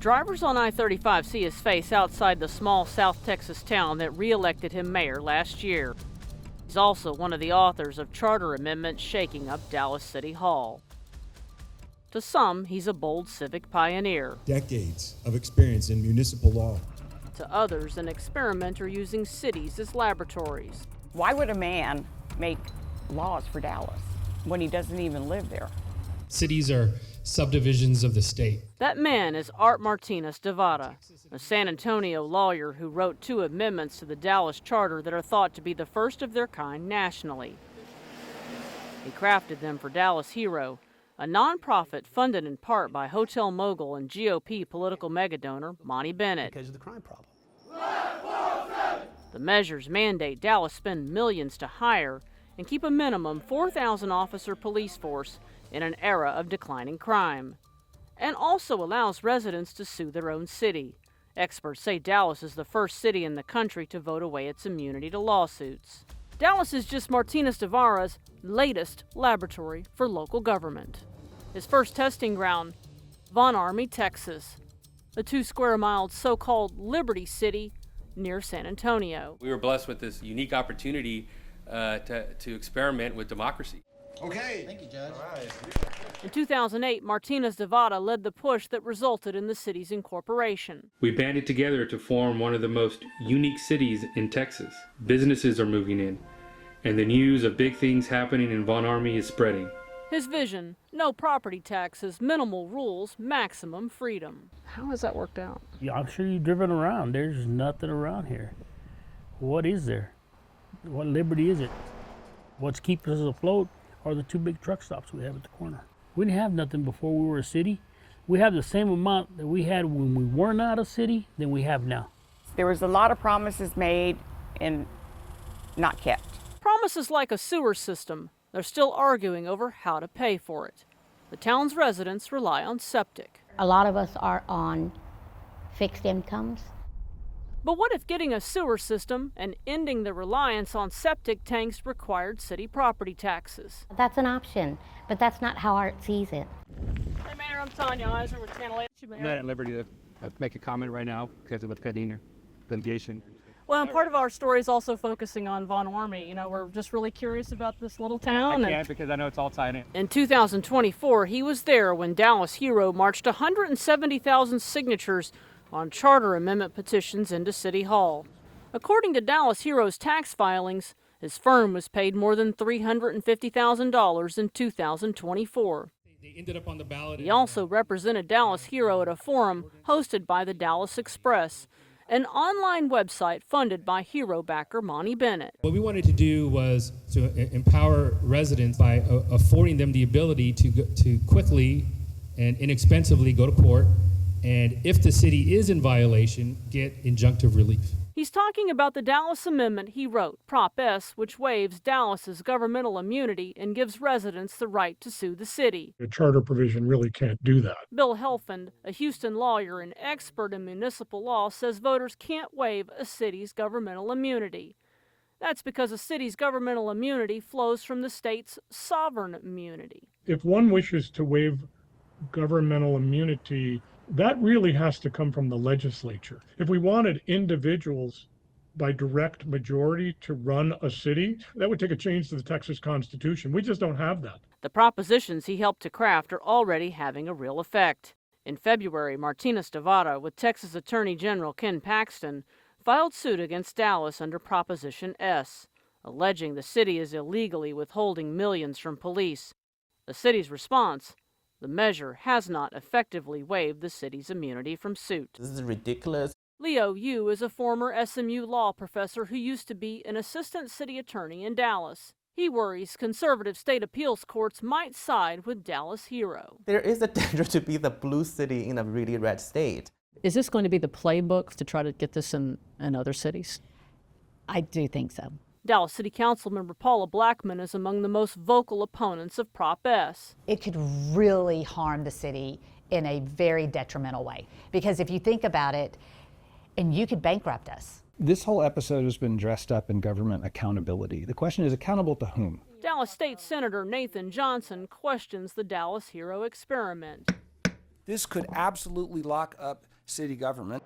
Drivers on I-35 see his face outside the small South Texas town that re-elected him mayor last year. He's also one of the authors of charter amendments shaking up Dallas City Hall. To some, he's a bold civic pioneer. Decades of experience in municipal law. To others, an experimenter using cities as laboratories. Why would a man make laws for Dallas when he doesn't even live there? Cities are subdivisions of the state. That man is Art Martinez Devada, a San Antonio lawyer who wrote 2 amendments to the Dallas Charter that are thought to be the first of their kind nationally. He crafted them for Dallas Hero, a nonprofit funded in part by hotel mogul and GOP political megadonor Monty Bennett. Because of the crime problem. The measures mandate Dallas spend millions to hire and keep a minimum 4,000 officer police force in an era of declining crime, and also allows residents to sue their own city. Experts say Dallas is the first city in the country to vote away its immunity to lawsuits. Dallas is just Martinez Devada's latest laboratory for local government. His first testing ground, Von Ormy, Texas, a 2-square-mile so-called Liberty City near San Antonio. We were blessed with this unique opportunity to experiment with democracy. Okay. Thank you, Judge. All right. In 2008, Martinez Devada led the push that resulted in the city's incorporation. We banded together to form one of the most unique cities in Texas. Businesses are moving in, and the news of big things happening in Von Ormy is spreading. His vision, no property taxes, minimal rules, maximum freedom. How has that worked out? Yeah, I'm sure you've driven around. There's nothing around here. What is there? What liberty is it? What's keeping us afloat are the 2 big truck stops we have at the corner. We didn't have nothing before we were a city. We have the same amount that we had when we were not a city than we have now. There was a lot of promises made and not kept. Promises like a sewer system. They're still arguing over how to pay for it. The town's residents rely on septic. A lot of us are on fixed incomes. But what if getting a sewer system and ending the reliance on septic tanks required city property taxes? That's an option, but that's not how Art sees it. Hey, Mayor, I'm Tanya Iser with Channel 8. I'm not at liberty to make a comment right now because of the pending litigation. Well, and part of our story is also focusing on Von Ormy. You know, we're just really curious about this little town. I can't because I know it's all tied in. In 2024, he was there when Dallas Hero marched 170,000 signatures on charter amendment petitions into City Hall. According to Dallas Hero's tax filings, his firm was paid more than $350,000 in 2024. They ended up on the ballot. He also represented Dallas Hero at a forum hosted by the Dallas Express, an online website funded by Hero backer Monty Bennett. What we wanted to do was to empower residents by affording them the ability to quickly and inexpensively go to court, and if the city is in violation, get injunctive relief. He's talking about the Dallas Amendment he wrote, Prop S, which waives Dallas's governmental immunity and gives residents the right to sue the city. The charter provision really can't do that. Bill Helfand, a Houston lawyer and expert in municipal law, says voters can't waive a city's governmental immunity. That's because a city's governmental immunity flows from the state's sovereign immunity. If one wishes to waive governmental immunity, that really has to come from the legislature. If we wanted individuals by direct majority to run a city, that would take a change to the Texas Constitution. We just don't have that. The propositions he helped to craft are already having a real effect. In February, Martinez Devada, with Texas Attorney General Ken Paxton, filed suit against Dallas under Proposition S, alleging the city is illegally withholding millions from police. The city's response: the measure has not effectively waived the city's immunity from suit. This is ridiculous. Leo Yu is a former SMU law professor who used to be an assistant city attorney in Dallas. He worries conservative state appeals courts might side with Dallas Hero. There is a danger to be the blue city in a really red state. Is this going to be the playbook to try to get this in other cities? I do think so. Dallas City Council member Paula Blackman is among the most vocal opponents of Prop S. It could really harm the city in a very detrimental way. Because if you think about it, and you could bankrupt us. This whole episode has been dressed up in government accountability. The question is, accountable to whom? Dallas State Senator Nathan Johnson questions the Dallas Hero experiment. This could absolutely lock up city government.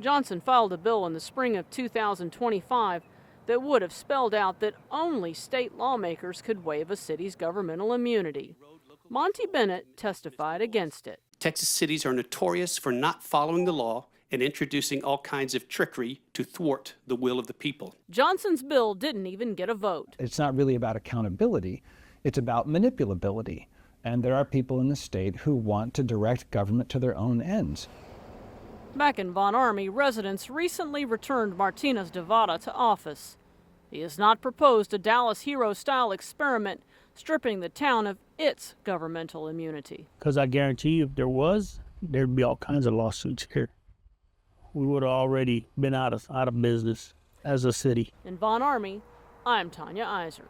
Johnson filed a bill in the spring of 2025 that would have spelled out that only state lawmakers could waive a city's governmental immunity. Monty Bennett testified against it. Texas cities are notorious for not following the law and introducing all kinds of trickery to thwart the will of the people. Johnson's bill didn't even get a vote. It's not really about accountability, it's about manipulability. And there are people in the state who want to direct government to their own ends. Back in Von Ormy, residents recently returned Martinez Devada to office. He has not proposed a Dallas hero-style experiment stripping the town of its governmental immunity. Because I guarantee you, if there was, there'd be all kinds of lawsuits here. We would have already been out of business as a city. In Von Ormy, I'm Tanya Iser.